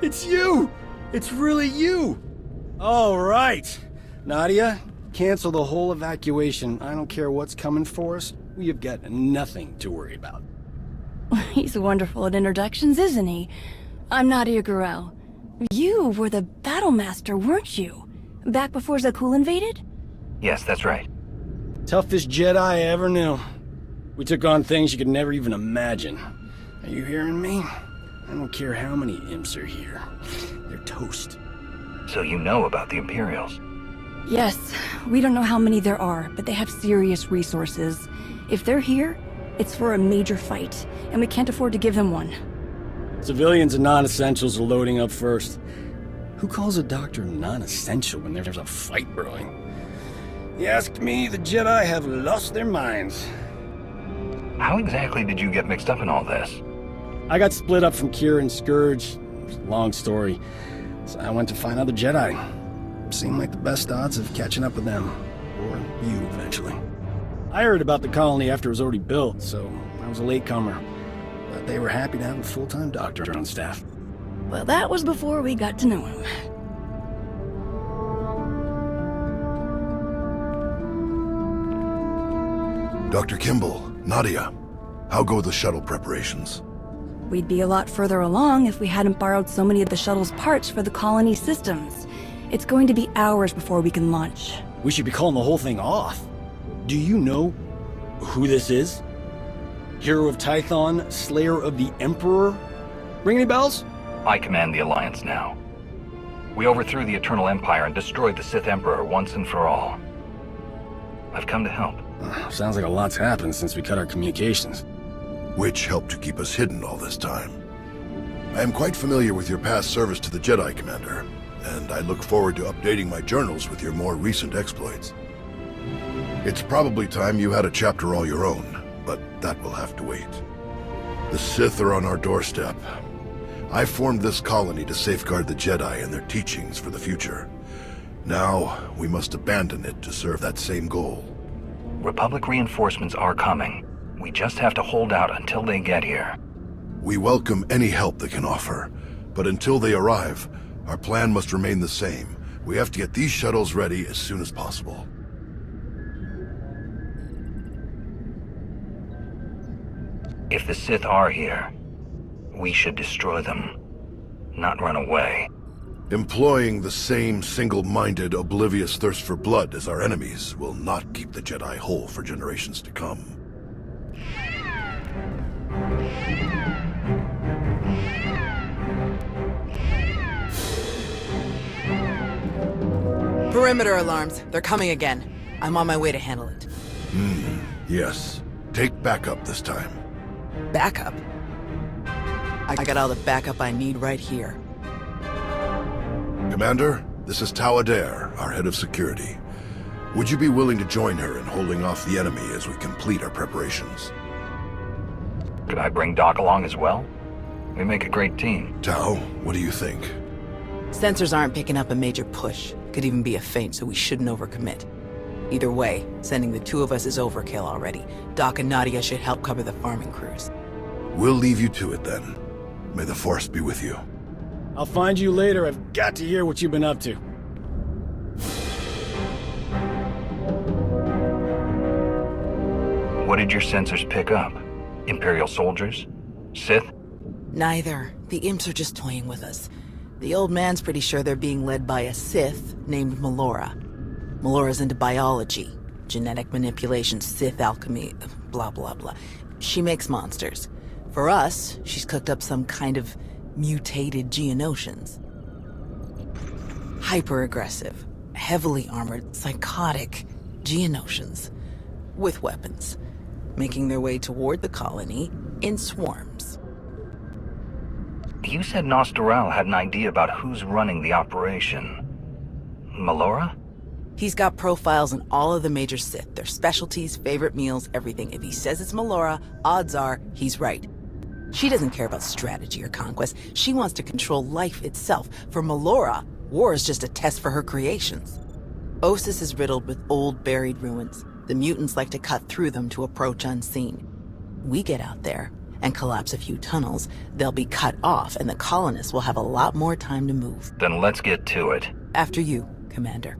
It's you! It's really you! All right. Nadia, cancel the whole evacuation. I don't care what's coming for us. We have got nothing to worry about. He's wonderful at introductions, isn't he? I'm Nadia Gurel. You were the BattleMaster, weren't you? Back before Zakul invaded? Yes, that's right. Toughest Jedi I ever knew. We took on things you could never even imagine. Are you hearing me? I don't care how many imps are here. They're toast. So you know about the Imperials? Yes, we don't know how many there are, but they have serious resources. If they're here, it's for a major fight, and we can't afford to give them one. Civilians and non-essentials are loading up first. Who calls a doctor non-essential when there's a fight brewing? You ask me, the Jedi have lost their minds. How exactly did you get mixed up in all this? I got split up from Kira and Scourge. It's a long story. So I went to find other Jedi. Seemed like the best odds of catching up with them. Or you, eventually. I heard about the colony after it was already built, so I was a latecomer. But they were happy to have a full-time doctor on staff. Well, that was before we got to know him. Dr. Kimball, Nadia, how go the shuttle preparations? We'd be a lot further along if we hadn't borrowed so many of the shuttle's parts for the colony systems. It's going to be hours before we can launch. We should be calling the whole thing off. Do you know who this is? Hero of Tython, Slayer of the Emperor? Ring any bells? I command the Alliance now. We overthrew the Eternal Empire and destroyed the Sith Emperor once and for all. I've come to help. Sounds like a lot's happened since we cut our communications. Which helped to keep us hidden all this time. I am quite familiar with your past service to the Jedi, Commander, and I look forward to updating my journals with your more recent exploits. It's probably time you had a chapter all your own, but that will have to wait. The Sith are on our doorstep. I formed this colony to safeguard the Jedi and their teachings for the future. Now, we must abandon it to serve that same goal. Republic reinforcements are coming. We just have to hold out until they get here. We welcome any help they can offer, but until they arrive, our plan must remain the same. We have to get these shuttles ready as soon as possible. If the Sith are here, we should destroy them, not run away. Employing the same single-minded, oblivious thirst for blood as our enemies will not keep the Jedi whole for generations to come. Perimeter alarms. They're coming again. I'm on my way to handle it. Yes. Take backup this time. Backup? I got all the backup I need right here. Commander, this is Tau Adair, our head of security. Would you be willing to join her in holding off the enemy as we complete our preparations? Could I bring Doc along as well? We make a great team. Tau, what do you think? Sensors aren't picking up a major push. Could even be a feint, so we shouldn't overcommit. Either way, sending the two of us is overkill already. Doc and Nadia should help cover the farming crews. We'll leave you to it then. May the Force be with you. I'll find you later. I've got to hear what you've been up to. What did your sensors pick up? Imperial soldiers? Sith? Neither. The imps are just toying with us. The old man's pretty sure they're being led by a Sith named Melora. Melora's into biology, genetic manipulation, Sith alchemy, blah blah blah. She makes monsters. For us, she's cooked up some kind of mutated Geonosians. Hyper-aggressive, heavily armored, psychotic Geonosians. With weapons. Making their way toward the colony in swarms. You said Nostoral had an idea about who's running the operation. Melora? He's got profiles on all of the major Sith, their specialties, favorite meals, everything. If he says it's Melora, odds are he's right. She doesn't care about strategy or conquest. She wants to control life itself. For Melora, war is just a test for her creations. Ossus is riddled with old, buried ruins. The mutants like to cut through them to approach unseen. We get out there, and collapse a few tunnels, they'll be cut off and the colonists will have a lot more time to move. Then let's get to it. After you, Commander.